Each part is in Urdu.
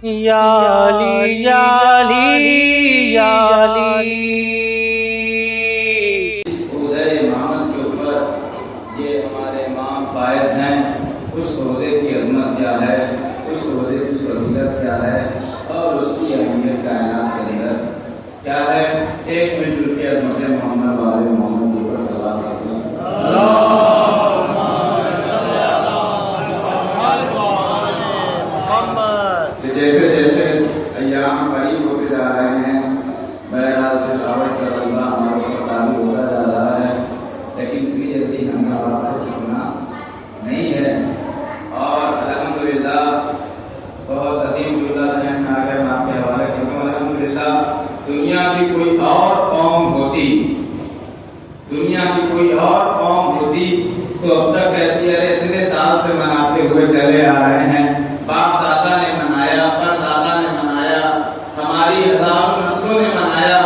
یا علی یا علی یا علی۔ عہدۂ امامت کے اوپر یہ ہمارے امام فائز ہیں، اس عہدے کی عظمت کیا ہے، اس عہدے کی فضیلت کیا ہے اور اس کی اہمیت کائنات کے اندر کیا ہے، ایک مل جل کے عظمت محمد والے محمد کے اوپر صلوات کرتے ہیں۔ جیسے جیسے ایام قریب ہوتے جا رہے ہیں، بہرحال تلاوت کا غلبہ ہمارے اوپر تعلق ہوتا جا رہا ہے، لیکن اتنی جلدی ہمیں وہاں سیکھنا نہیں ہے۔ اور الحمدللہ بہت عظیم جملہ ذہن میں آ گیا، میں آپ کے حوالے کرتا ہوں۔ الحمدللہ دنیا کی کوئی اور قوم ہوتی، دنیا کی کوئی اور قوم ہوتی تو اب تک کہتی ہے ارے اتنے سال سے مناتے ہوئے چلے آ رہے ہیں، باپ دادا نے منایا، پر دادا نے منایا، ہماری ہزاروں نسلوں نے منایا،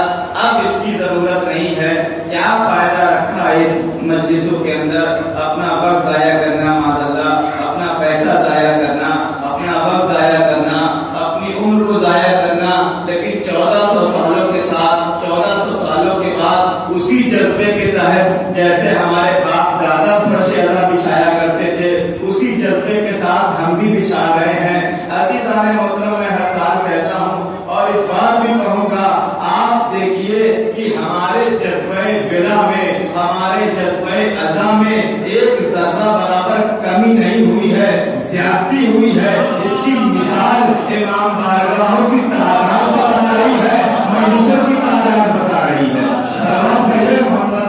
اب اس کی ضرورت نہیں ہے، کیا فائدہ رکھا اس مجلسوں کے اندر اپنا وقت ضائع کرنا، معذاللہ اپنا پیسہ ضائع کرنا، اپنا وقت ضائع کرنا، اپنی عمر کو ضائع کرنا۔ لیکن 1400 سالوں کے ساتھ، 1400 سالوں کے بعد اسی جذبے کے تحت جیسے ہمارے باپ دادا فرش ادا بچھایا کرتے تھے، اسی جذبے کے ساتھ ہم بھی بچھا رہے ہیں۔ عزیزان محترم، میں ہر سال کہتا ہوں اور اس بار بھی کہوں گا، آپ دیکھیے کہ ہمارے جذبہ ولا میں، ہمارے جذبہ عزا میں ایک ذرہ برابر کمی نہیں ہوئی ہے، زیادتی ہوئی ہے۔ اس کی مثال امام بارگاہوں کی تعداد بتا رہی ہے، مجلسوں کی تعداد بتا رہی ہے۔ سلام کہیے محمد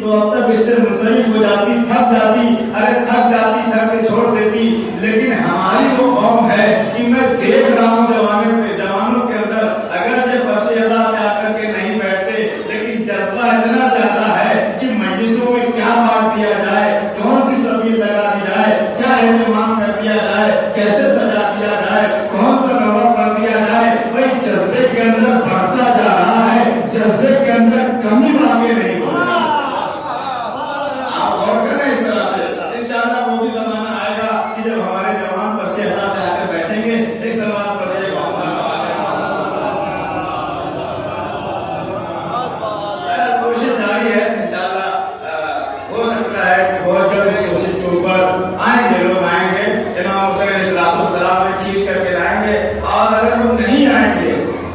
تو اب تک اس سے منصرف ہو جاتی، تھک جاتی، تھک کے چھوڑ دیتی۔ لیکن ہماری وہ قوم ہے کہ میں دیکھ رہا ہوں جوانوں کے اندر اگرچہ فرش ادا پہ آ کر کے نہیں بیٹھتے، لیکن جذبہ اتنا زیادہ ہے کہ مجلسوں میں کیا بانٹ دیا جائے، کون سی سبیل لگا دی جائے، کیا اہتمام کر دیا جائے، کیسے سجا دیا جائے، کون سا نواب کر دیا جائے، وہی جذبے کے اندر بڑھتا جا رہا ہے، جذبے کے اندر کمی واقع نہیں ہو رہی۔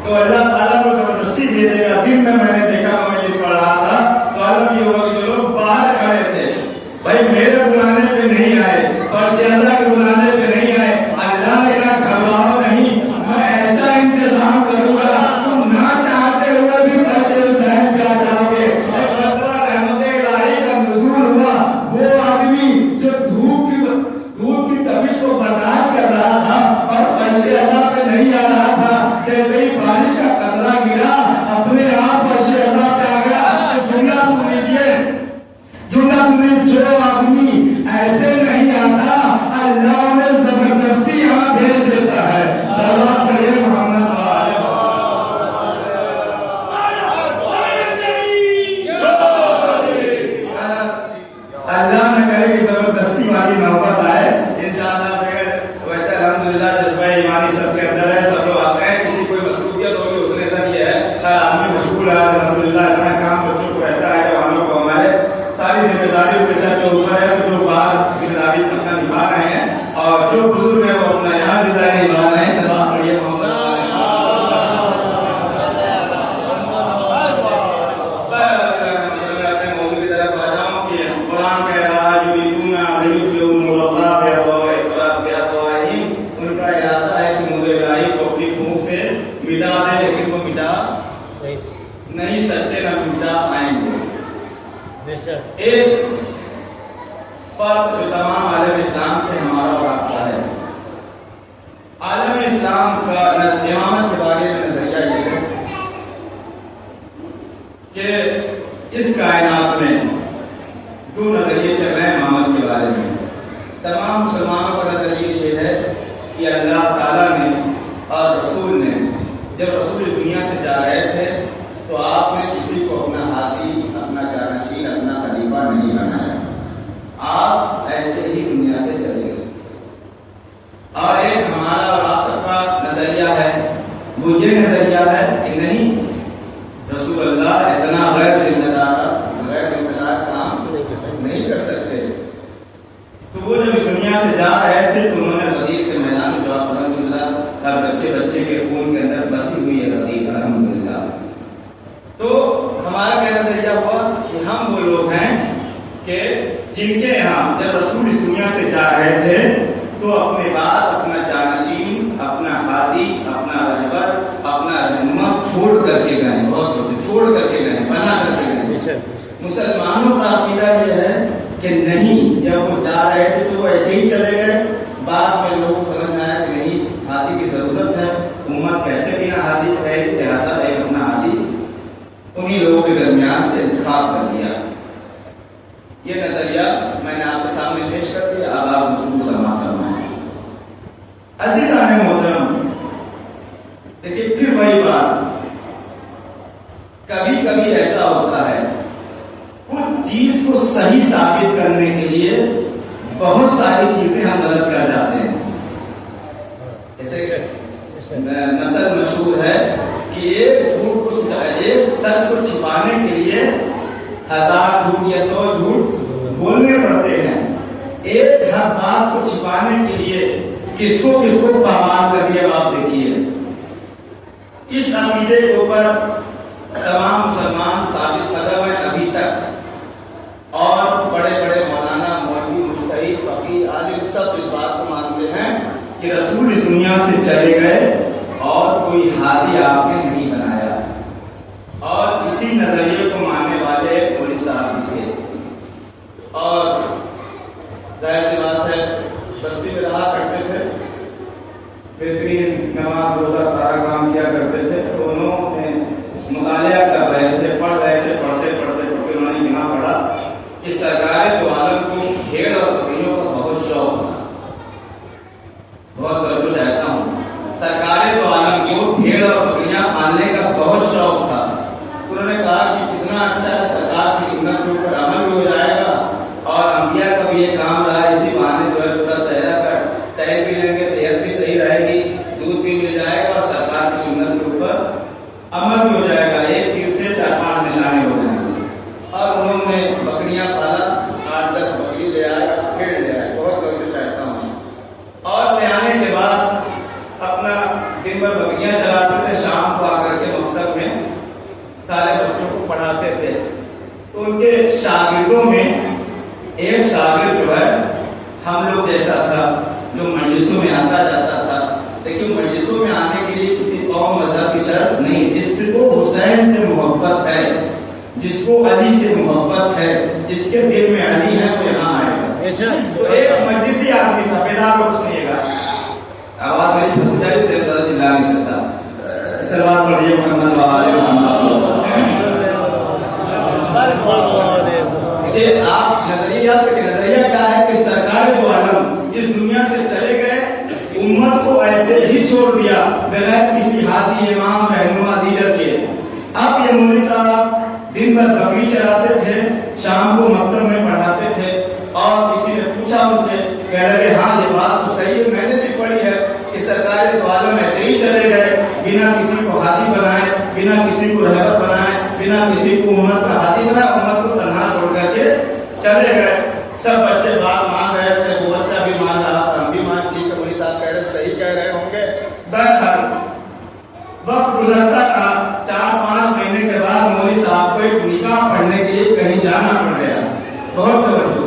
تو اللہ تعالیٰ کو زبردستی بھیجے گا۔ دن میں نے دیکھا، میں مجلس پڑھ رہا تھا تو عالم یہ ہوا کہ جو لوگ باہر کھڑے تھے، بھائی میرے بلانے پہ نہیں آئے اور سیادہ کے بلانے پہ نہیں آئے، اللہ نے کہا گھبراؤ نہیں، میں ایسا انتظام کروں گا تم نہ چاہتے ہوئے بھی فرض حسین پہ آ جاؤ گے۔ ایک مرتبہ رحمت الہی کا نزول ہوا، وہ آدمی جو دھوپ کی تپش کو برداشت کر رہا تھا اور فرش ادا پہ نہیں آ رہا تھا، جیسے ہی بارش کا قطرہ گرا اپنے آپ فرش ادا پہ آ گیا۔ جملہ سن لیجیے، جو آدمی ایسے نہیں آتا اللہ انہیں زبردستی یہاں بھیج دیتا ہے۔ صلوات کریے محمد اللہ نے کہے کہ زبردستی والی نوبت آئے انشاءاللہ۔ ویسے الحمدللہ جذبہ ایمانی سب کے اندر ہے، سب لوگ آتے ہیں، کسی کوئی مصروفیت ہوگی اس نے ادھر یہ ہے، ہر آدمی مشغول ہے الحمدللہ، اتنا کام بچوں کو رہتا ہے، جوانوں کو ہمارے ساری ذمہ داریوں کے سر کے اوپر ہے، جو باہر ذمہ داری اپنا نبھا رہے ہیں اور جو بزرگ ہیں وہ اپنا یہاں ذمہ داری نبھا رہے ہیں۔ سلام پڑھیے محمد نہیں سکتے، نہ مٹا پائیں گے۔ ایک فرق جو تمام عالم اسلام سے ہمارا رابطہ ہے، عالم اسلام کا امامت کے بارے میں نظریہ یہ ہے کہ اس کائنات میں دو نظریے چل رہے ہیں امامت کے بارے میں۔ تمام مسلمانوں کا نظریہ یہ ہے کہ اللہ تعالیٰ نے اور رسول نے، جب رسول اس دنیا سے جا رہے تھے تو آپ نے کسی کو اپنا ہاتھی، اپنا جانشین، اپنا خلیفہ نہیں بنایا۔ سے جا رہے تھے تو انہوں نے غدیر کے میدان میں جو آپ الحمدللہ ہر بچے بچے کے خون کے اندر بسی ہوئی ہے غدیر الحمدللہ. تو ہمارا کیا نظریہ ہوا کہ ہم وہ لوگ ہیں کہ جن کے یہاں جب رسول اس دنیا سے جا رہے تھے تو اپنے بعد اپنا جانشین، اپنا ہادی، اپنا رہبر، اپنا رہنما چھوڑ کر کے گئے. بہت لوگ چھوڑ کر کے گئے، بنا کر کے گئے. مسلمانوں کا عقیدہ یہ ہے کہ نہیں، جب وہ جا رہے تھے تو وہ ایسے ہی چلے گئے. بعد میں لوگوں کو سمجھ میں آیا کہ نہیں، ہادی کی ضرورت ہے، امت کیسے بنا ہادی ہے، لہٰذا ایک اپنا ہادی انہی لوگوں کے درمیان سے انتخاب کر دیا. یہ نظریہ میں نے آپ کے سامنے پیش کر دیا. اب آپ مسلم سماعت فرمائیں. عزیزان محترم، دیکھیے پھر وہی بات، کبھی کبھی ایسا ہوتا ہے کچھ چیز کو صحیح ثابت کرنے کے لیے بہت ساری چیزیں ہم غلط کر جاتے ہیں. جیسے مثل مشہور ہے کہ ایک سچ کو چھپانے کے لیے 1000 جھوٹ یا 100 جھوٹ بولنے پڑتے ہیں. ایک ہر بات کو چھپانے کے لیے کس کو پامال کر دیا. آپ دیکھیے اس عقیدے کے اوپر تمام مسلمان ثابت قدم ہیں ابھی تک، اور بڑے بڑے مولانا، مولوی، مجتہد، فقیہ، عالم سب اس بات کو مانتے ہیں کہ رسول اس دنیا سے چلے گئے اور کوئی ہادی آپ نے نہیں بنایا. اور اسی نظریے کو ماننے والے مولوی صاحب بھی تھے. اور ظاہر سی بات ہے بستی میں رہا کرتے تھے، بہترین نماز روزہ سارا کام کیا کرتے تھے. تو انہوں نے مطالعہ کر رہے تھے، پڑھ رہے تھے، پڑھتے انہوں نے یہاں پڑھا کہ سرکار دو عالم کو بھیڑ اور بکریوں کا بہت شوق تھا. بہت توجہ چاہتا ہوں، سرکار دو عالم کو بھیڑ اور بکریاں پالنے کا بہت شوق تھا. انہوں نے کہا کہ کتنا اچھا ہے، سرکار کی سنت کے اوپر عمل بھی ہو جائے گا اور انبیاء کا بھی یہ کام رہا. اسی بہانے جو ہے تھوڑا صحرا کر ٹہل بھی لیں گے، صحت بھی صحیح رہے گی، دودھ بھی مل جائے گا اور سرکار کی سنت کے اوپر عمل بھی ہو جائے گا. ایک تیر سے 4-5 نشانے ہو جائیں گے. اور انہوں نے بکریاں پالا، 8-10 بکری لے آئے، پھر لے آئے. بہت توجہ چاہتا ہوں. اور لے آنے کے بعد اپنا دن بھر بکریاں چلاتے تھے، شام کو آ کر کے مکتب میں سارے بچوں کو پڑھاتے تھے. تو ان کے شاگردوں میں ایک شاگرد جو ہے ہم لوگ جیسا تھا، جو مجلسوں میں آتا جاتا تھا. دیکھیے مجلسوں میں آنے کے لیے کسی قوم مذہب کی شرط نہیں. جس کو حسین سے محبت ہے، جس کو علی سے محبت ہے، جس کے دل میں علی ہے، وہ یہاں آئے گا. تو ایک مجلسی آدمی تھا، بیدار لوگ سنیے گا، آواز میری پھنس جائے سے زیادہ چلا نہیں سکتا. سلوات پڑھیے محمد وآلہ محمد. آپ نظریہ کیا ہے کہ سرکار دو عالم اس دنیا سے چلے گئے، امت کو ایسے ہی چھوڑ دیا بغیر کسی ہادی، امام، رہنما، لیڈر کے. اب یہ مولوی صاحب دن بھر بکری چراتے تھے، شام کو مکتب میں پڑھاتے تھے. اور کسی نے پوچھا ان سے، کہہ لگے ہاں یہ بات تو صحیح ہے، میں نے بھی پڑھی ہے کہ سرکار دو عالم ایسے ہی چلے گئے، بنا کسی کو ہادی بنائے، بنا کسی کو رہبر بنائے، بنا کسی کو امت کا ہادی بنائے، امت کو تنہا چھوڑ کر کے چلے گئے. سب بچے بات مان رہے تھے، وہ بچہ بھی مان رہا تھا، ہم بھی مان. ٹھیک ہے مولوی صاحب کہہ رہے صحیح کہہ رہے ہوں گے. بہرحال وقت گزرتا تھا. 4-5 مہینے کے بعد مولوی صاحب کو ایک نکاح پڑھنے کے لیے کہیں جانا پڑ گیا. بہت توجہ،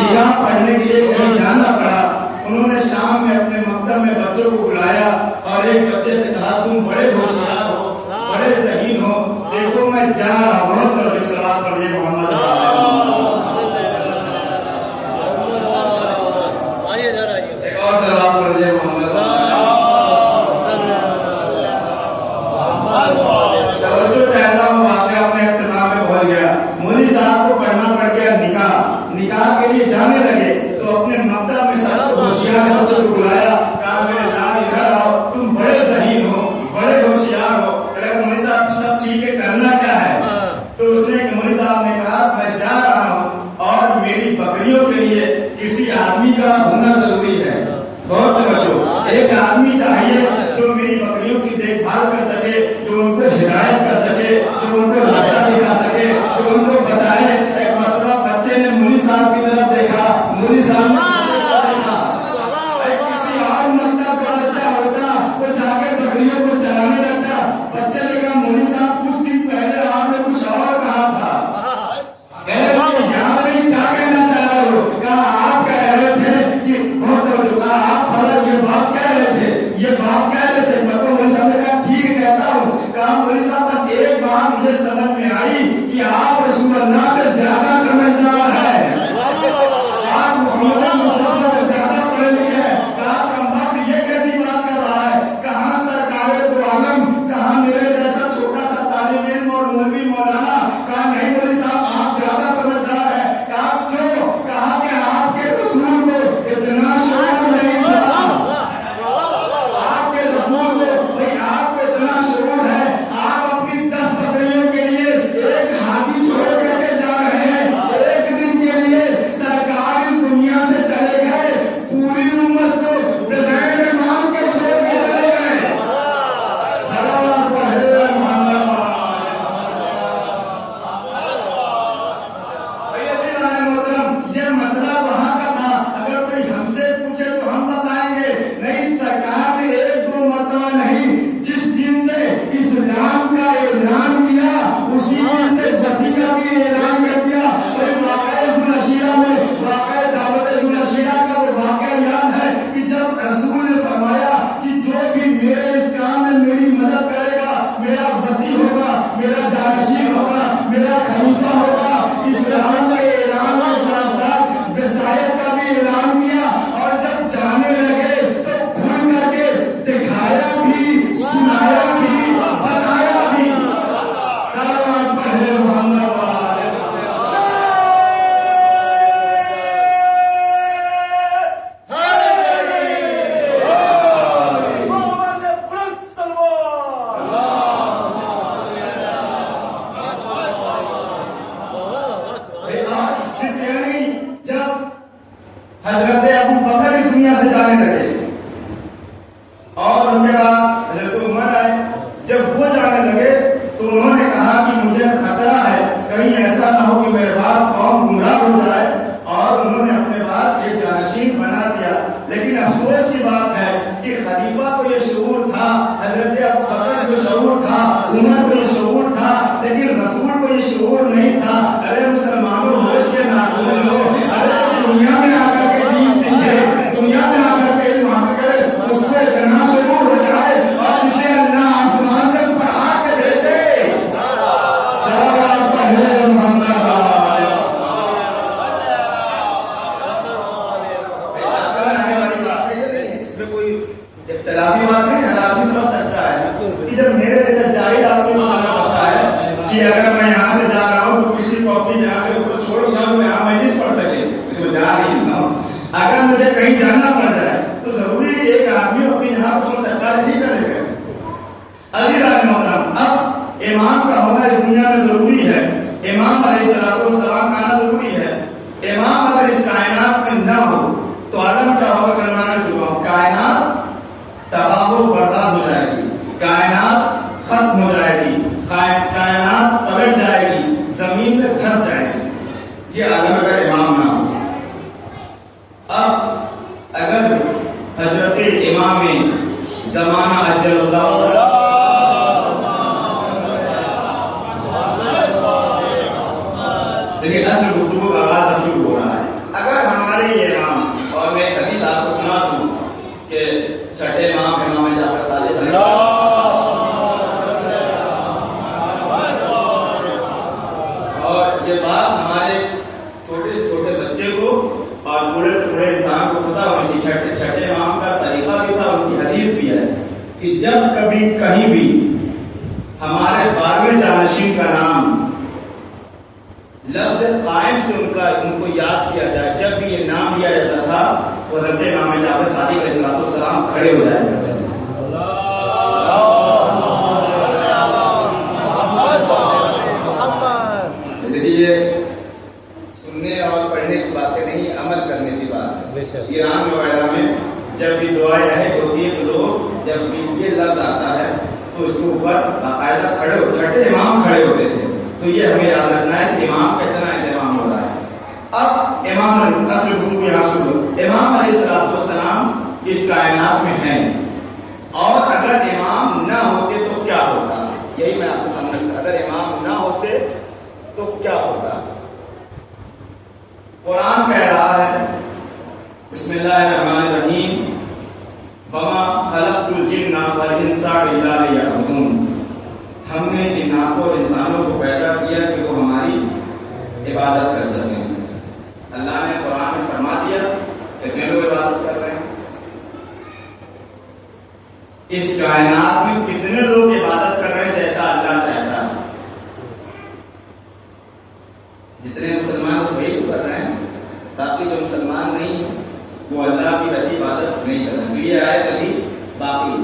نکاح پڑھنے کے لیے کہیں جانا پڑا. انہوں نے شام میں اپنے مکتب میں بچوں کو بلایا اور ایک بچے سے کہا تم بڑے ہوشیار ہو، بڑے ذہین ہو، دیکھو میں جا رہا ہوں. بہت سلوات پڑھیے محمد. ایک اور سلوات پڑھیے محمد. توجہ چاہتا ہوں، واقعہ اپنے اختتام میں پہنچ گیا. مولوی صاحب کو پڑھنا پڑ گیا نکاح کے لیے جانے لگے. تو اپنے مکتب میں سب کو ہوشیار بچوں کو بلایا، کہا میرے جان ادھر آؤ، تم بڑے ذہین ہو، بڑے ہوشیار ہو. مولوی صاحب سب چیزیں کرنا کیا ہے؟ تو اس نے مولوی صاحب نے کہا میں جا رہا ہوں اور میری بکریوں کے لیے کسی آدمی کا ہونا ضروری ہے. بہت توجہ، ایک آدمی چاہیے جو میری بکریوں کی دیکھ بھال کر سکے، جو ان کو ہدایت کر سکے، جو ان کو راستہ دکھا سکے، جو ان کو بتائے. ایک مرتبہ بچے نے مولوی صاحب کی طرف دیکھا، مولوی صاحب نے دیکھا حضرت ابو بکر اس دنیا سے جانے لگے اور ان کے بعد حضرت عمر آئے. جب وہ جانے لگے تو انہوں نے کہا کہ مجھے خطرہ ہے کہیں ایسا نہ ہو کہ میرے بعد قوم گمراہ ہو جائے, اور انہوں نے اپنے بعد ایک جانشین بنا دیا. لیکن افسوس کی بات ہے کہ خلیفہ کو یہ شعور تھا, حضرت ابو بکر کو شعور تھا, عمر کو یہ شعور تھا, لیکن رسول کو یہ شعور نہیں تھا. ارے مسلمانوں ہوش کے ناخن ہو, ارے دنیا میں آ کر کے دین سیکھے, دنیا میں آ کر کے علم حاصل کرے, اس کو اتنا شعور ہو جائے اور اسے اللہ آسمان سے پڑھا کے بھیجے. صلوات علی محمد. اس میں کوئی اختلافی بات نہیں ہے, آدمی سمجھ سکتا ہے کہ جب میرے جیسا جاہل آدمی کو معلوم ہوتا ہے کہ اگر میں یہاں سے جا رہا ہوں تو کسی کو اپنی جگہ کے اوپر چھوڑ دیا میں یہاں میں نہیں پڑھ سکے, اس میں جا نہیں ہوں. اگر مجھے کہیں جانا پڑ جائے تو ضروری ہے ایک آدمی اپنی یہاں چھوڑ سکتا ہے, اسی چلے گئے. علی رضی محترم, اب امام کا ہونا اس دنیا میں ضروری ہے. امام علیہ السلام کا آنا ضروری ہے. امام اگر اس کائنات میں نہ ہو تو عالم کیا ہوگا؟ کرمانا چکا ہوں, کائنات تباہ و برباد ہو جائے گی, کائنات ختم ہو جائے گی, کائنات پلٹ جائے گی, زمین پہ دھس جائے گی. یہ عالم اگر امام نہ ہو. اب اگر حضرت امام زمانہ اجل اللہ لیکن اصل گفتگو کا آغاز اب شروع ہو رہا ہے. اگر ہمارے یہ امام, اور میں ایک حدیث آپ کو سنا دوں کہ چھٹے امام امام جعفر صادق, اور یہ بات ہمارے چھوٹے سے چھوٹے بچے کو اور بوڑھے سے بوڑھے انسان کو پتا ہونی چاہیے. چھٹے امام کا طریقہ بھی تھا, ان کی حدیث بھی ہے کہ جب کبھی کہیں بھی ہمارے 12ویں جانشین کا نام لفظ قائم سے ان کو یاد کیا جائے, جب بھی یہ نام لیا جاتا تھا تو حضرت امام جعفر صادق علیہ السلام کھڑے ہو جایا کرتے تھے. یہ سننے اور پڑھنے کی باتیں نہیں, عمل کرنے کی بات ہے. ایران وغیرہ میں جب بھی دعائیں رہے ہوتی ہے تو لوگ جب بھی یہ لفظ آتا ہے تو اس کے اوپر باقاعدہ کھڑے ہو, چھٹے امام کھڑے ہوتے تھے. تو یہ ہمیں یاد رکھنا ہے کہ امام کا اتنا اہتمام ہو رہا ہے. اب امام اصل گفتگو یہاں شروع. امام علیہ السلام اس کائنات میں ہیں, اور اگر امام نہ ہوتے تو کیا ہوتا, یہی میں آپ کو سمجھتا. اگر امام نہ ہوتے تو کیا ہوتا. قرآن کہہ رہا ہے بسم اللہ الرحمن الرحیم, وما خلقت الجن والانس الا لیعبدون. ہم نے جنات اور انسانوں کو پیدا کیا کہ وہ ہماری عبادت کر سکیں. اللہ نے قرآن میں فرما دیا کتنے لوگ عبادت کر رہے ہیں. اس کائنات میں کتنے لوگ عبادت کر رہے ہیں جیسا اللہ چاہتا ہے. جتنے مسلمان اس وہی تو کر رہے ہیں, باقی جو مسلمان نہیں ہیں وہ اللہ کی ویسی عبادت نہیں کر رہے. یہ آیت ابھی باقی,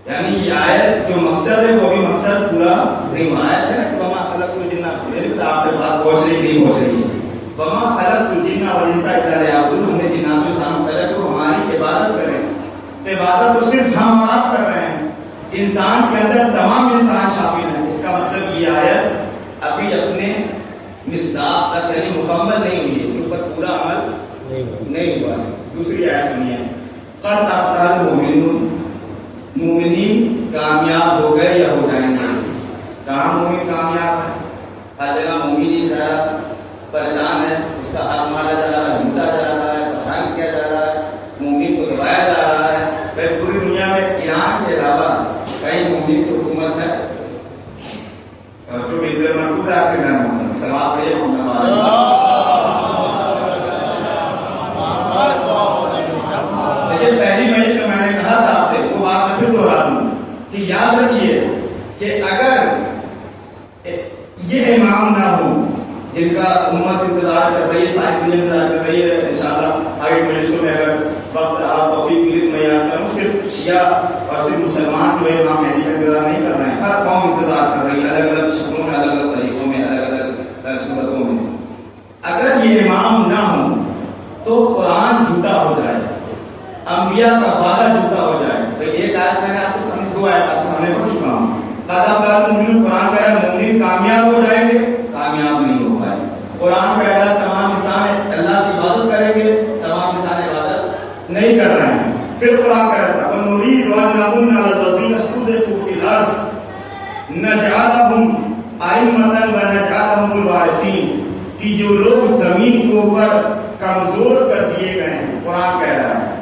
یعنی یہ آیت جو مقصد ہے وہ بھی مقصد پورا نہیں ہوا. آیت ہے نا کہ وما خلقت الجن, آپ کے بات پہنچ رہی نہیں پہنچ رہی ہے. وما خلقت الجن والانس الا لیعبدون, ہم نے جنات و انسان پیدا کیا وہ ہماری عبادت کریں. تو عبادت تو صرف ہم آپ کر رہے ہیں, انسان کے اندر تمام انسان شامل ہیں. اس کا مطلب یہ آیت ابھی اپنے مصداق تک یعنی مکمل نہیں ہوئی ہے, اس کے اوپر پورا عمل نہیں ہوا ہے. دوسری آیت سنیے, قد افلح المؤمنون, مومنین کامیاب ہو گئے یا ہو جائیں گے. کہاں مومن کامیاب ہے؟ ہر جگہ مومن ذرا پریشان ہے, اس کا حق مارا جا رہا ہے, لوٹا جا رہا ہے, پریشان کیا جا رہا ہے, مومن کو دبایا جا رہا ہے. بھائی پوری دنیا میں ایران کے علاوہ کئی مومن کی حکومت ہے جو مرکوز ہے آپ کے گھر میں. سلام پڑھیے. لیکن پہلی مجلس میں میں نے کہا تھا آپ سے وہ بات میں پھر دوہرا دوں کہ یاد رکھیے کہ اگر یہ امام نہ ہو جن کا امت انتظار کر رہی ہے, ساری دنیا انتظار کر رہی ہے, انشاءاللہ آگے مجلسوں میں اگر وقت آپ توفیق ملی تو میں یاد کروں, صرف شیعہ اور صرف مسلمان جو ہے امام مہدی کا انتظار نہیں کر رہے ہیں, ہر قوم انتظار کر رہی ہے, الگ الگ شکلوں میں, الگ الگ طریقوں میں, الگ الگ صورتوں میں. اگر یہ امام نہ ہو تو قرآن جھوٹا ہو جائے، انبیاء کا وعدہ جھوٹا ہو جائے. تو ایک آیت میں نے آپ کو سامنے، دو آیت آپ کے سامنے پڑھ چکا ہوں. مومن قرآن کہہ رہا ہے مومن کامیاب ہو جائیں گے، کامیاب نہیں ہو پائے. قرآن کہہ رہا ہے تمام انسان اللہ کی عبادت کریں گے، تمام انسان عبادت نہیں کر رہے ہیں. پھر قرآن کہہ رہا تھا وَنُرِيدُ أَن نَّمُنَّ عَلَى الَّذِينَ اسْتُضْعِفُوا فِي الْأَرْضِ نَجْعَلَهُمْ أَئِمَّةً وَنَجْعَلَهُمُ الْوَارِثِينَ، کہ جو لوگ زمین کے اوپر کمزور کر دیے گئے ہیں. قرآن کہہ رہا ہے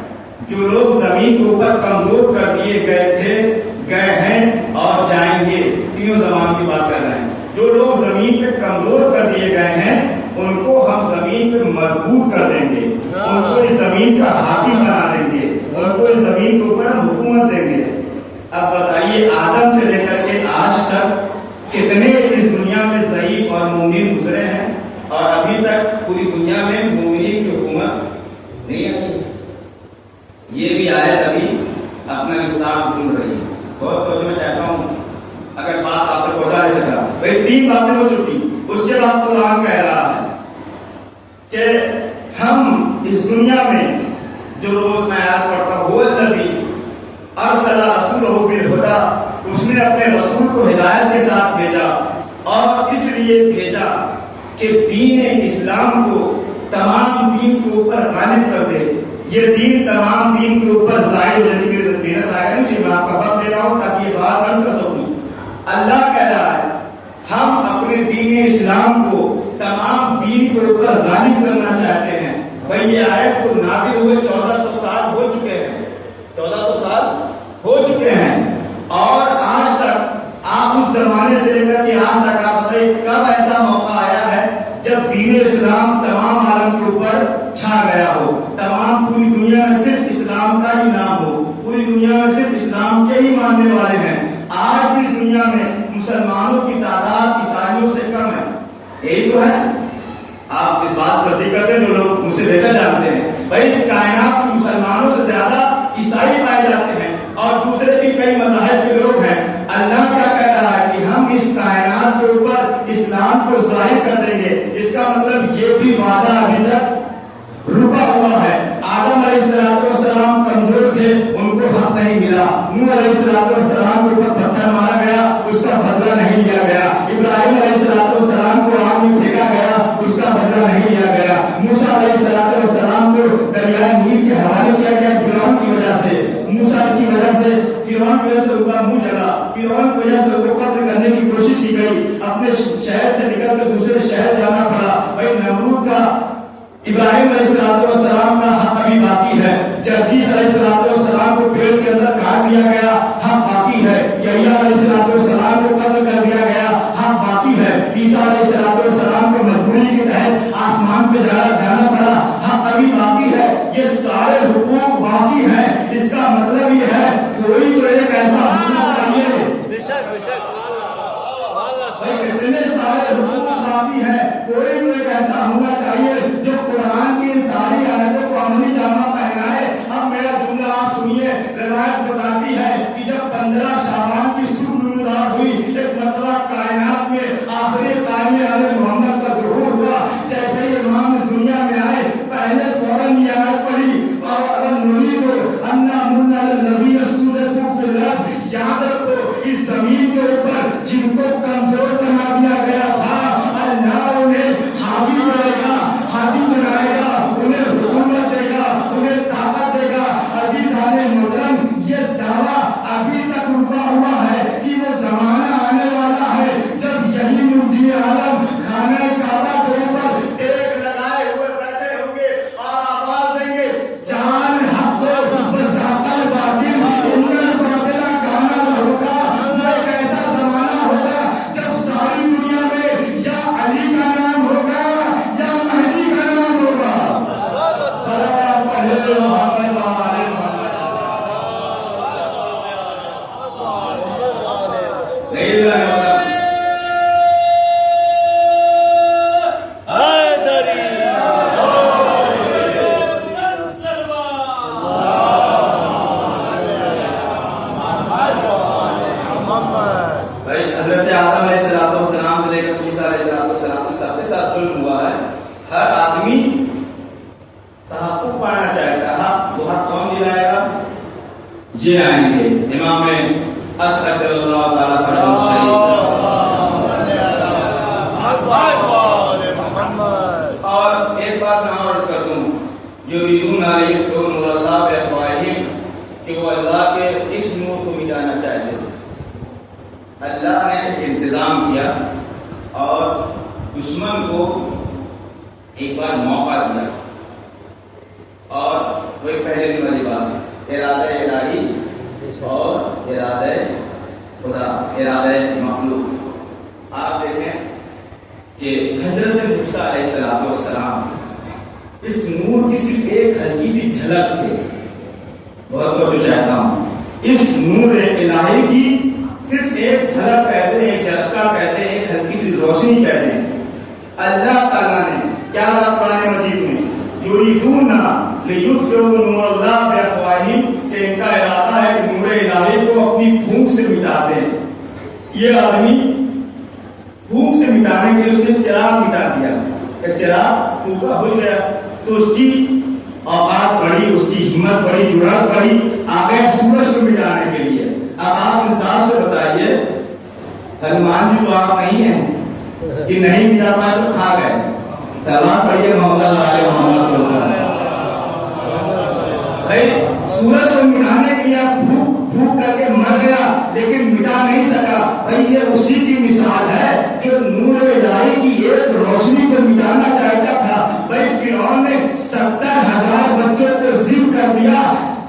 جو لوگ زمین کے اوپر کمزور کر دیے گئے تھے، گئے ہیں اور جائیں گے. تینوں زمان کی بات کر رہے ہیں. جو لوگ زمین پہ کمزور کر دیے گئے ہیں ان کو ہم زمین پہ مضبوط کر دیں گے، ان کو اس زمین کا حاکم بنا دیں گے، ان کو اس زمین کے اوپر حکومت دیں گے. اب بتائیے آدم سے لے کر کے آج تک کتنے اس دنیا میں ضعیف اور مومن گزرے ہیں اور ابھی تک پوری دنیا میں مومنین کی حکومت نہیں آئی. یہ بھی آیت ابھی اپنا وستار ڈھونڈ رہی ہے. بہت تو میں چاہتا ہوں اگر بات آپ تک پہنچا نہیں سکا بھائی، تین باتیں ہو چکی. اس کے بعد قرآن کہہ رہا ہے کہ ہم اس دنیا میں جو روز میں آیات پڑھتا ہوں هو الذی ارسل رسولہ بالہدی، اس نے اپنے رسول کو ہدایت کے ساتھ بھیجا اور اس لیے بھیجا کہ دین اسلام کو تمام دین کے اوپر غالب کر دے. یہ دین تمام دین کے اوپر ظاہر ہو جائے. محنت آئے نہیں، میں آپ کا وقت لے رہا ہوں تاکہ یہ بات عرض کر سکوں. اللہ کہہ رہا ہے ہم اپنے دین اسلام کو تمام دین کے اوپر غالب کرنا چاہتے ہیں. بھائی یہ آیت کو نازل ہوئے 1400 سال ہو چکے ہیں، 1400 سال ہو چکے ہیں اور آج تک آپ اس زمانے سے لے کر کے آج تک آپ بتائیے کب ایسا موقع آیا ہے جب دین اسلام تمام عالم کے اوپر چھا گیا ہو، تمام پوری دنیا میں صرف اسلام کا ہی نام ہو، پوری دنیا میں صرف اسلام کے ہی ماننے والے ہیں. آج بھی دنیا میں مسلمانوں کی تعداد عیسائیوں سے کم ہے. یہی تو ہے. آپ اس بات پر تصدیق کرتے ہیں جو لوگ مجھ سے بہتر جانتے ہیں. بھائی اس کائنات میں مسلمانوں سے زیادہ عیسائی پائے جاتے ہیں اور دوسرے بھی کئی مذاہب کے لوگ ہیں. اللہ کیا کہہ رہا ہے کہ ہم اس کائنات کے اوپر اسلام کو ظاہر کر دیں گے. اس کا مطلب یہ بھی وعدہ ابھی تک رکا ہوا ہے. آدم علیہ السلام کمزور تھے، ان کو حق نہیں ملا. نوح علیہ السلام کے اوپر پتھر مارا گیا، اس کا بدلہ نہیں لیا گیا. ابراہیم علیہ السلام کو آگ میں پھینکا گیا، اس کا بدلہ نہیں لیا گیا. موسیٰ علیہ السلام کو دریائے نیل کے حوالے کیا گیا فرعون کی وجہ سے. موسیٰ کی وجہ سے، فرعون کی وجہ سے ان کا منہ جلا، فرعون کی وجہ سے ان کو قتل کرنے کی کوشش کی گئی. اپنے شہر سے نکل کر دوسرے شہر جانا پڑا. بھائی نمرود کا ابراہیم علیہ السلام کا حق ابھی باقی ہے. جرجیس علیہ السلام کو پیڑ کے اندر کاٹ دیا گیا، حق باقی ہے. یحییٰ علیہ السلام کو قتل کر دیا گیا، حق باقی ہے. عیسیٰ علیہ السلام کو مجبوری کے تحت آسمان پہ جانا پڑا، حق ابھی باقی ہے. یہ سارے حقوق باقی ہیں. اس کا مطلب یہ ہے کوئی تو ایک ایسا ہونا چاہیے. اتنے سارے حقوق باقی ہیں، کوئی تو ایک ایسا ہونا چاہیے جو قرآن کی ساری آیتوں کو عملی جامہ پہنائے. اب میرا جملہ آپ سنیے. روایت بتاتی ہے کہ جب 15 شعبان کی صبح نمودار ہوئی، ایک مرتبہ کائنات میں آخری قائم علیہ محمد کا ظہور ہوا. جیسے ہی امام اس دنیا میں آئے پہلے فوراً یہ آیت پڑھی اور نريد أن نمن على الذين استضعفوا في الأرض. یاد رکھو اس زمین کے اوپر جن کو کمزور بنا دیا گیا تھا اللہ انہیں حاوی بنائے گا. حاوی یہ آئیں گے امام اسعد اللہ تعالیٰ فرمائے اور ایک بات میں اور عرض کر دوں یریدون ان یطفئوا نور اللہ بافواہہم کہ وہ اللہ کے اس نور کو مٹانا چاہتے تھے. اللہ نے انتظام کیا اور دشمن کو ایک بار موقع دیا اور وہی پہلے دن والی بات ہے ارادہ الہی اور ارادہ خدا ارادہ مخلوق. آپ دیکھیں کہ حضرت موسیٰ علیہ السلام اس نور کی صرف ایک ہلکی سی جھلک تھے. بہت بہت جو چاہتا ہوں اس نور الہی کی صرف ایک جھلک کہتے ہیں ایک جھلکا کہتے ہیں ایک ہلکی سی روشنی کہتے ہیں. اللہ تعالیٰ نے کیا بات قرآن مجید میں یریدون لیطفئوا نور اللہ بافواہہم کہ ان کا ارادہ ہے کہ نور الہی کو اپنی پھونک سے مٹا دیں. یہ آدمی پھونک سے مٹانے کے لیے اس نے چراغ مٹا دیا. چراغ پھونکا بجھ گیا تو اس کی اوقات بڑی اس کی ہمت بڑی جرأت بڑی آگے سورج کو مٹانے کے لیے. اب آپ انصاف سے بتائیے ہنومان جی تو آپ نہیں ہیں کہ نہیں مٹا پائے تو کھا گئے. سلام پڑھیے محمد علیہ محمد بھائی سورج کو مٹانے کے لیے پھونک پھونک کر کے مر گیا لیکن مٹا نہیں سکا. بھائی یہ اسی کی مثال ہے جو نور الہی کی ایک روشنی کو مٹانا چاہتا تھا. بھائی فرعون نے 70,000 بچوں کو ذبح کر دیا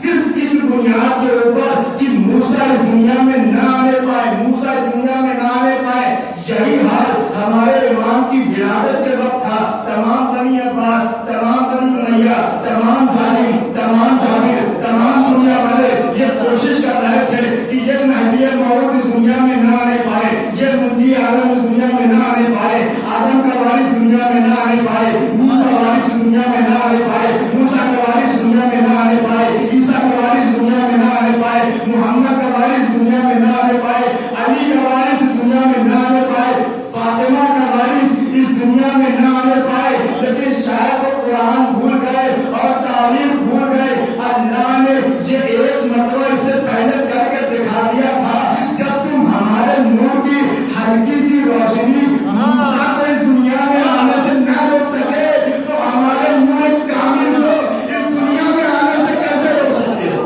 صرف اس بنیاد کے اوپر کہ موسیٰ اس دنیا میں نہ آنے پائے موسیٰ اس دنیا میں نہ آنے پائے. یہی حال ہمارے امام کی ولادت کے وقت تھا. تمام بنی عباس تمام بنی امیہ تمام ظالم تمام جابر تمام دنیا والے یہ کوشش کر رہے تھے کہ یہ مہدی موعود اس دنیا میں نہ آنے پائے یہ منجی عالم اس دنیا میں نہ آنے پائے آدم کا وارث دنیا میں نہ آنے پائے نوح کا وارث دنیا میں نہ آنے پائے موسیٰ کا وارث دنیا میں نہ آنے پائے عیسیٰ کا وارث دنیا میں نہ آنے پائے محمد کا وارث دنیا میں نہ آنے پائے علی کا وارث دنیا میں نہ آنے پائے فاطمہ کا وارث اس دنیا میں نہ آنے پائے. لیکن شاید وہ قرآن بھول گئے اور تعلیم بھول گئے. اللہ نے یہ ایک مرتبہ اس سے پہلے کر کے دکھا دیا تھا جب تم ہمارے نور کی ہلکی سی روشنی موسیٰ کو اس دنیا میں آنے سے نہ روک سکے تو ہمارے نور کامل کو اس دنیا میں آنے سے کیسے روک سکتے ہو.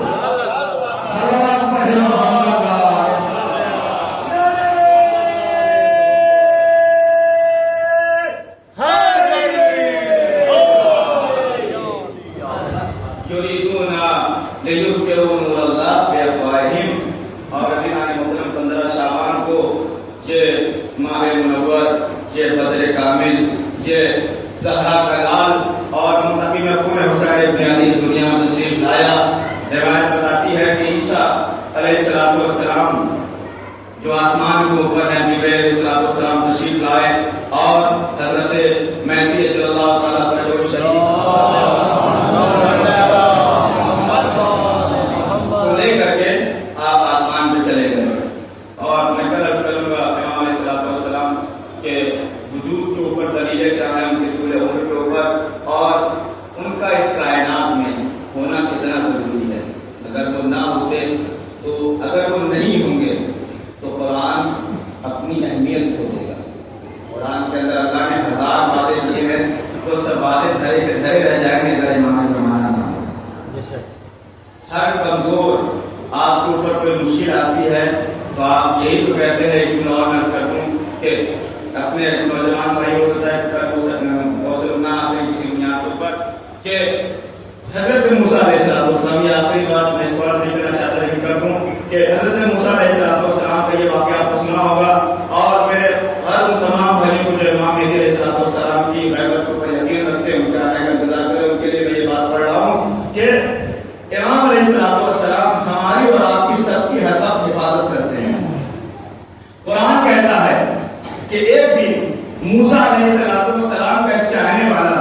صلوات پڑھیں لیطفئوا نور اللہ بافواہہم. اور عزیزان محترم 15 شعبان کو یہ ماہ منور یہ بدر کامل یہ زہرا کا لال اور منتقم خون حسین ابن علی اس دنیا میں تشریف لایا. روایت بتاتی ہے کہ عیسیٰ علیہ السلام جو آسمان کے اوپر ہیں جبریل علیہ السلام تشریف لائے اور حضرت مہدی رضی اللہ تعالیٰ کا جو شریف لے کر کے آپ آسمان پہ چلے گئے. اور میں کل عرض کروں گا امام علیہ السلام کے وجود کے اوپر دلیلیں کیا ہیں ان کے طول عمر کے اوپر اور ان کا اس کائنات میں ہونا کتنا ضروری ہے. اگر وہ نہ ہوتے تو اگر وہ نہیں ہوں گے تو قرآن اپنی اہمیت کھو دے گا. قرآن کے اندر اللہ نے 1000 باتیں کی ہیں تو سب باتیں دھرے کے دھرے رہ جائیں گے اگر امام زمانہ نہ ہو. ہر کمزور آپ کے اوپر کوئی مشکل آتی ہے تو آپ یہی تو کہتے ہیں کہ میں اور نرس کرتا ہوں کہ اپنے نوجوان بھائی ہو سکتا ہے کسی بنیاد کے اوپر کہ حضرت موسیٰ علیہ السلام یہ آخری بات میں اس پر نہیں کرنا چاہتا لیکن کر دوں کہ حضرت موسیٰ علیہ السلام کا یہ واقعہ آپ کو سنا ہوگا اور میرے ہر ان تمام بھائیوں کو جو امام مہدی علیہ السلام کی غیبت کے اوپر یقین رکھتے ہیں ان کے آنے کا انتظار کریں ان کے لیے میں یہ بات پڑھ رہا ہوں کہ امام علیہ السلام ہماری اور آپ کی سب کی ہر وقت حفاظت کرتے ہیں. قرآن کہتا ہے کہ ایک دن موسیٰ علیہ السلام کا ایک چاہنے والا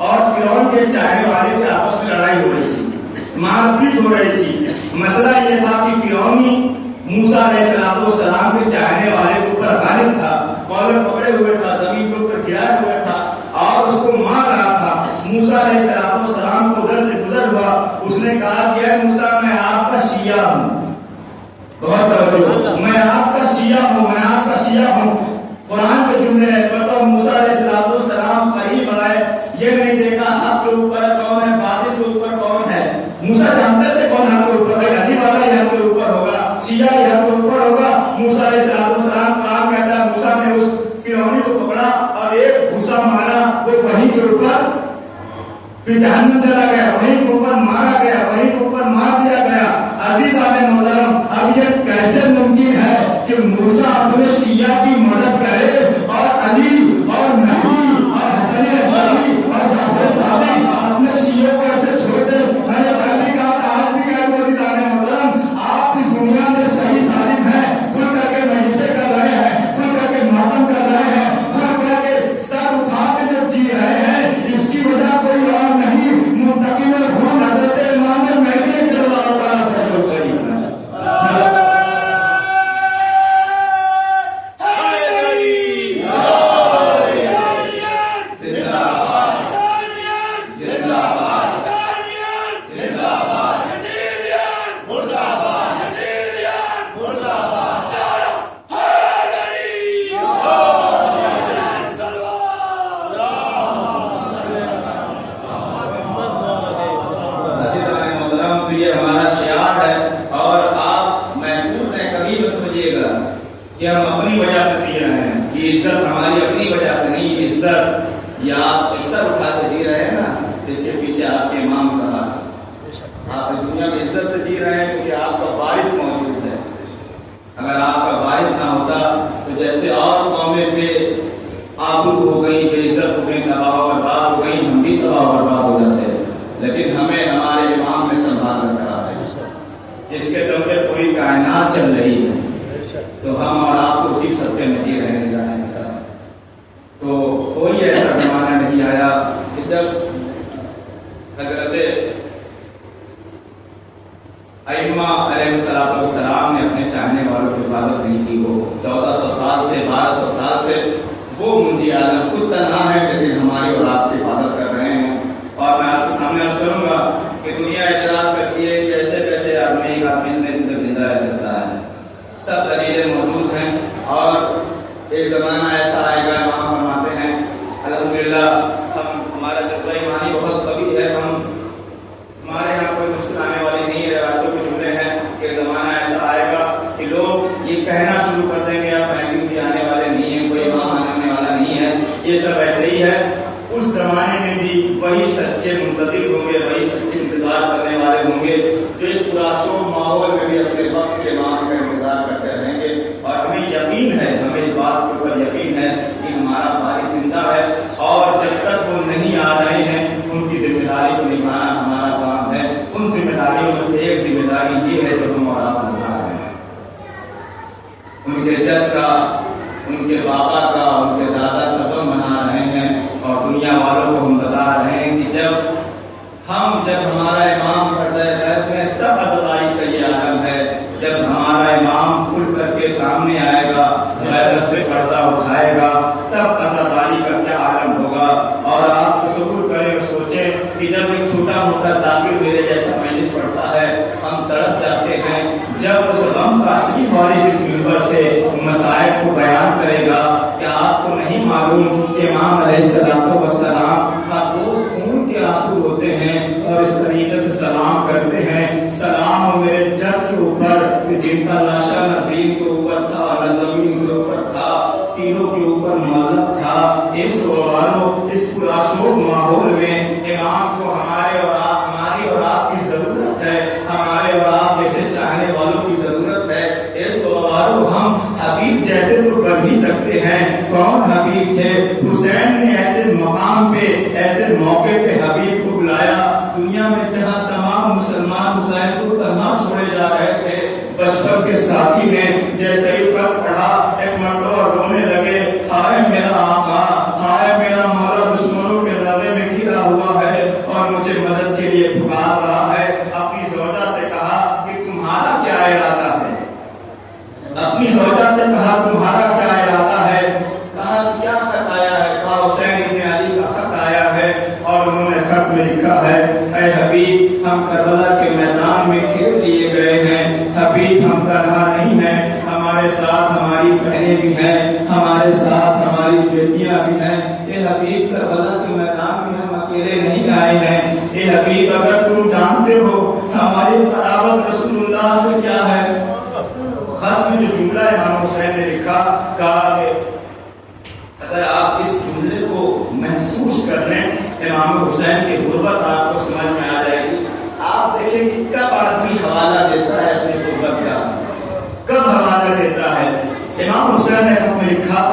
اور فرعون کے چاہنے والے کے آپس میں لڑائی ہو رہی تھی مار پیٹ ہو رہی تھی. مسئلہ یہ تھا کہ فرعون موسیٰ علیہ السلام کے چاہنے والے کے اوپر غالب تھا کالر پکڑے ہوئے تھا زمین کے اوپر گرائے ہوئے تھا اور اس کو مار رہا تھا. موسیٰ علیہ السلام کو ادھر سے گزر ہوا اس نے کہا کہ اے موسیٰ میں آپ کا شیعہ ہوں بہت توجہ، میں آپ کا شیعہ ہوں، میں آپ کا شیعہ ہوں۔ قرآن کے جملے ہیں، بتاؤ موسیٰ علیہ السلام قریب آئے، یہ نہیں دیکھا حق کے اوپر کون ہے، باطل کے اوپر کون ہے۔ موسیٰ جانتے تھے کون حق کے اوپر ہے، علی والا ہی حق کے اوپر ہوگا، شیعہ ہی حق کے اوپر ہوگا۔ موسیٰ علیہ السلام قرآن کہتا ہے موسیٰ نے اس فرعونی کو پکڑا اور ایک گھوسا مارا، وہ وہیں کے اوپر پھر جہنم چلا گیا، وہیں کے اوپر مارا گیا، وہیں کے اوپر مار دیا گیا۔ عزیزان محترم، اب یہ کیسے ممکن ہے کہ موسیٰ اپنے شیعہ کی مدد کرے اور علی اور مہدی اور حسن عسکری اور جعفر صادق اپنے شیعوں کو ایسے چھوڑ دے؟ میں نے پہلے بھی کہا تھا، آج بھی کہہ رہا ہوں، عزیزان محترم، آپ اس دنیا میں صحیح سالم ہیں، کھل کر کے مجلسیں کر رہے ہیں، کھل کر کے ماتم کر رہے ہیں، کھل کر کے سر اٹھا کے جو جی رہے ہیں، اس کی وجہ کوئی اور نہیں، منتقم الخون حضرت امام مہدی رضی اللہ تعالیٰ عنہ۔ ہم اپنی وجہ سے جی رہے ہیں، یہ عزت ہماری اپنی وجہ سے نہیں، عزت یہ آپ اس طرح اٹھا کے جی رہے ہیں نا، اس کے پیچھے آپ کے امام کا ہاتھ۔ آپ اس دنیا میں عزت سے جی رہے ہیں کیونکہ آپ کا وارث موجود ہے۔ اگر آپ کا وارث نہ ہوتا تو جیسے اور قومیں پہ آبرو ہو گئی، بے عزت ہو گئی، تباہ و برباد ہو گئی، ہم بھی تباہ و برباد ہو جاتے ہیں، لیکن ہمیں ہمارے امام نے سنبھال رکھا ہے، جس کے دم پہ پوری کائنات چل رہی ہے، تو ہم اور آپ کو اسی سطح میں جی رہے ہیں جانے کا۔ تو کوئی ایسا زمانہ نہیں آیا کہ جب حضرت ائمہ علیہ السلام نے اپنے چاہنے والوں کی حفاظت نہیں کی ہو۔ 1400 سال سے 1200 سال سے وہ منجی اعظم خود تنہا ہے، لیکن ہماری اور آپ کی حفاظت کر رہے ہیں۔ اور میں آپ کے سامنے عرض کروں گا کہ دنیا اعتراف کرتی ہے کہ ایسے کیسے آدمی ایک آدمی زندہ رہ سکتا ہے، سب دلیلیں موجود ہیں، اور ایک زمانہ ایسا آئے گا، امام فرماتے ہیں الحمدللہ ہمارا جذبہ ایمانی بہت قوی ہے، ہمارے یہاں کوئی مشکل آنے والی نہیں ہے۔ روایتوں کے جملے ہیں کہ زمانہ ایسا آئے گا کہ لوگ یہ کہنا شروع کر دیں گے آپ مہدی بھی آنے والے نہیں ہیں، کوئی امام آنے والا نہیں ہے، یہ سب ایسے ہی ہے۔ اس زمانے میں بھی وہی سچے منتظر ہوں گے، وہی سچے انتظار کرنے والے ہوں گے جو اس پرآشوب ماحول میں بھی اپنے وقت کے امام کا انتظار کرتے رہیں گے۔ اور ہمیں یقین ہے، ہمیں اس بات کے اوپر یقین ہے کہ ہمارا وارث زندہ ہے، اور جب تک وہ نہیں آ رہے ہیں ان کی ذمہ داری کو نبھانا ہمارا کام ہے۔ ان ذمہ داریوں میں سے ایک ذمہ داری یہ ہے جو ہم اور آپ نبھا رہے ہیں، ان کے جد کا، ان کے بابا کا، ان کے دادا کا غم منا رہے ہیں، اور دنیا والوں کو ہم بتا رہے ہیں کہ جب ہمارا امام پردہ غیب میں تب عزاداری کا یہ عالم ہے، جب ہمارا امام کھل کر کے سامنے آئے گا، غیبت سے پردہ اٹھائے گا، تب عزاداری کا کیا عالم ہوگا۔ اور آپ تصور کریں اور سوچیں کہ جب ایک چھوٹا موٹا ذاکر میرے جیسا مجلس پڑھتا ہے، ہم تڑپ جاتے ہیں، جب اس غم کا اصلی وارث اس منبر سے مسائل کو بیان کرے گا، کیا آپ کو نہیں معلوم کہ امام علیہ السلام ہر روز خون کے آنسو ہوتے ہیں اور اس طریقے سے سلام کرتے ہیں، سلام میرے جد کے اوپر جن کا لاشا نہ زمین کے اوپر تھا نہ زمین کے اوپر تھا، تینوں کے اوپر معلق تھا۔ اس والوں اس پرآشوب ماحول میں امام کو ہماری اور آپ کی ضرورت ہے، ہمارے اور آپ جیسے چاہنے والوں کی ضرورت ہے۔ اس والوں ہم حبیب جیسے تو کر ہی سکتے ہیں۔ کون حبیب تھے؟ حسین نے ایسے مقام پہ، ایسے موقع پہ حبیب کو بلایا دنیا میں جہاں تمام مسلمان حسین کو تنہا چھوڑے جا رہے تھے۔ بچپن کے ساتھی نے جیسے ہی خط پڑھا ایک مرتبہ رونے لگے، ہائے میرا آقا، ہائے میرا مولا دشمنوں کے ضربے میں گھرا ہوا ہے اور مجھے مدد کے لیے پکار رہا ہے۔ اپنی زوجہ سے کہا کہ تمہارا کیا ارادہ ہے؟ اپنی زوجہ سے کہا تمہارا کیا ارادہ ہے؟ کہا کیا خط آیا ہے؟ کہا حسین ابن علی کا خط آیا ہے اور انہوں نے خط میں لکھا ہے، اے حبیب ہم کربلا کے میدان میں گھیر لیے گئے ہیں، حبیب ہم تنہا نہیں بہنیں بھی ہیں، ہمارے ساتھ ہماری بیٹیاں بھی ہیں۔ اے حبیب کربلا کے میدان میں ہم اکیلے نہیں آئے ہیں۔ اے حبیب اگر تم جانتے ہو ہماری قرابت رسول اللہ سے کیا ہے، خط میں جو جملہ امام حسین نے لکھا، کہا کہ اگر آپ اس جملے کو محسوس کر لیں امام حسین کی غربت آپ کو سمجھ میں آ جائے گی۔ آپ دیکھیں کہ کب آدمی حوالہ دیتا ہے اپنی غربت کا، کب حوالہ دیتا ہے۔ امام حسین نے خط میں لکھا،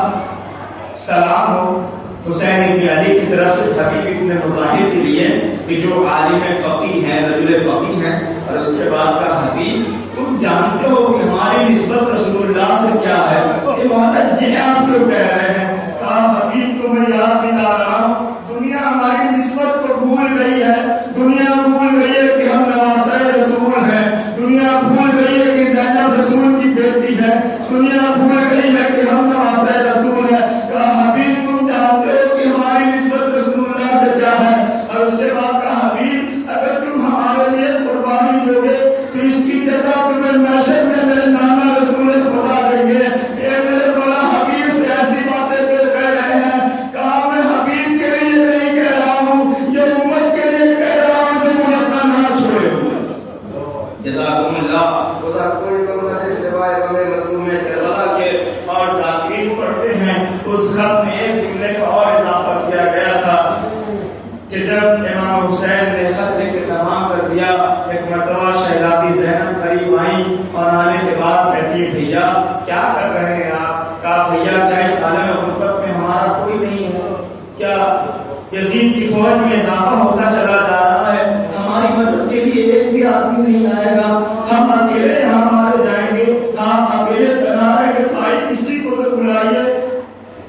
سلام ہو حسین ابن علی کی طرف سے حبیب ابن مظاہر کے لیے کہ جو عالم فقیہ ہیں، رجل فقیہ ہیں، اور اس کے بعد کا حبیب، تم جانتے ہو کہ ہماری نسبت رسول اللہ سے کیا ہے۔ یہ محمد یہ آپ کو کہہ رہے ہیں، کہا حبیب تمہیں یاد دلا رہا ہوں، دنیا ہماری نسبت کو بھول گئی ہے، دنیا بھول گئی ہے کہ ہم نواسہ رسول ہیں، دنیا بھول گئی ہے کہ زینب رسول کی بیٹی ہے، دنیا بھول گئی ہے کہ ہم نواسہ رسول ہیں۔ کہا حبیب تم جانتے ہو کہ ہماری نسبت رسول اللہ سے کیا ہے، اور اس کے بعد کہا حبیب اگر تم ہمارے لیے قربانی دو گے تو اس کی جگہ تمہیں محشر میں میرے نانا رسول خدا دیں گے۔ اے میرے مولا حبیب سے ایسی باتیں کہہ رہے ہیں، کہا میں حبیب کے لیے نہیں کہہ رہا ہوں، یہ امت کے لیے کہہ رہا ہوں کہ مجھے اپنا نہ چھوڑے۔ جزاکم اللہ۔ خدا کوئی کم نہ سوائے بغے مظلوم کربلا کے، اور ذاکرین پڑھتے ہیں اس خط میں ایک جملے کا اور اضافہ کیا گیا تھا کہ جب امام حسین نے خط لکھ کے تمام کر دیا، ایک مرتبہ شہزادی زینب قریب آئیں اور آنے کے بعد کہتی ہے بھیا کیا کر رہے ہیں آپ؟ کہا بھیا کیا اس عالم غربت میں ہمارا کوئی نہیں ہے کیا؟ یزید کی فوج میں اضافہ ہوتا چلا جا رہا ہے، ہماری مدد کے لیے ایک بھی آدمی نہیں آئے گا، ہم اکیلے یہاں مارے جائیں گے، ہم اکیلے تنہا رہیں گے، بھائی کسی کو تو بلائیے۔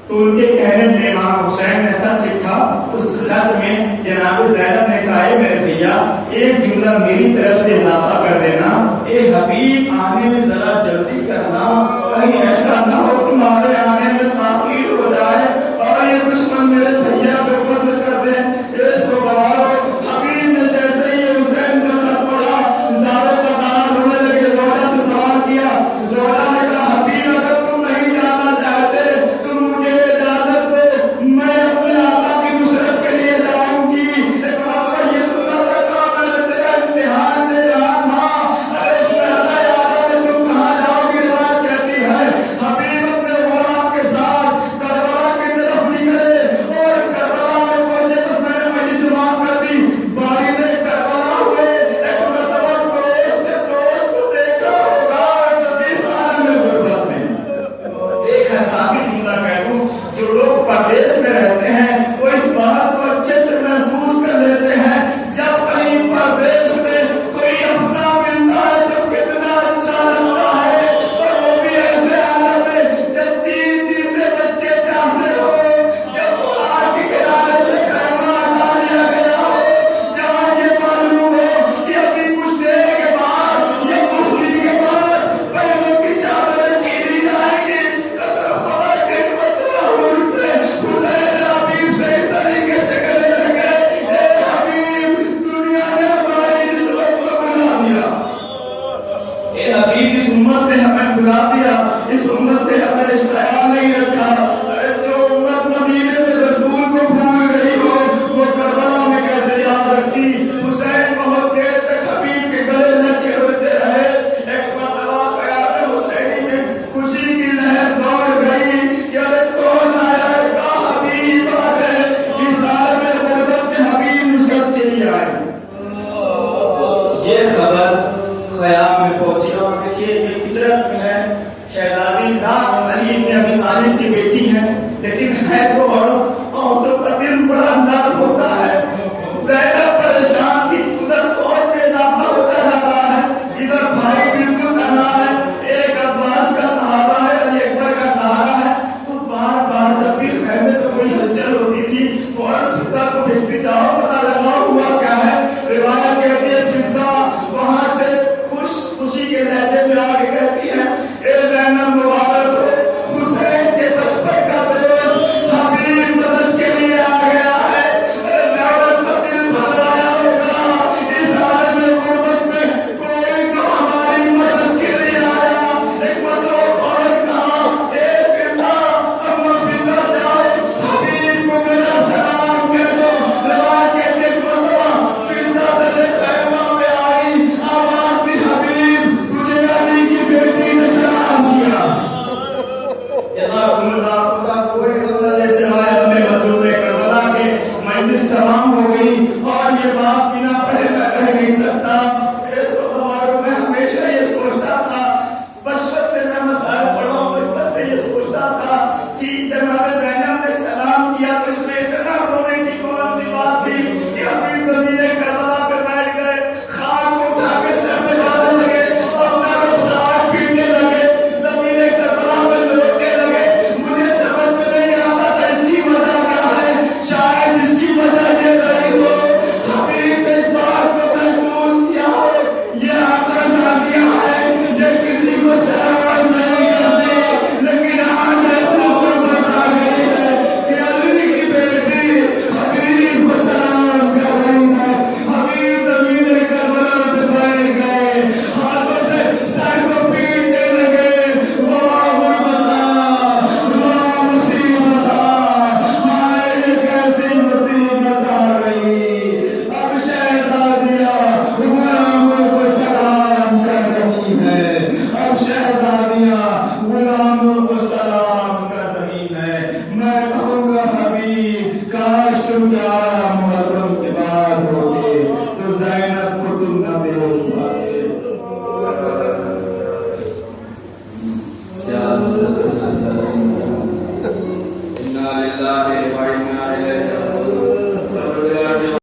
تو ان کے کہنے پہ امام حسین نے خط لکھا، اس خط میں جناب زینب نے کہا ہے میرے بھیا ایک جملہ میری طرف سے اضافہ کر دینا، اے حبیب آنے میں ذرا جلدی کرنا، کہیں ایسا نہ ہو تمہارے آنے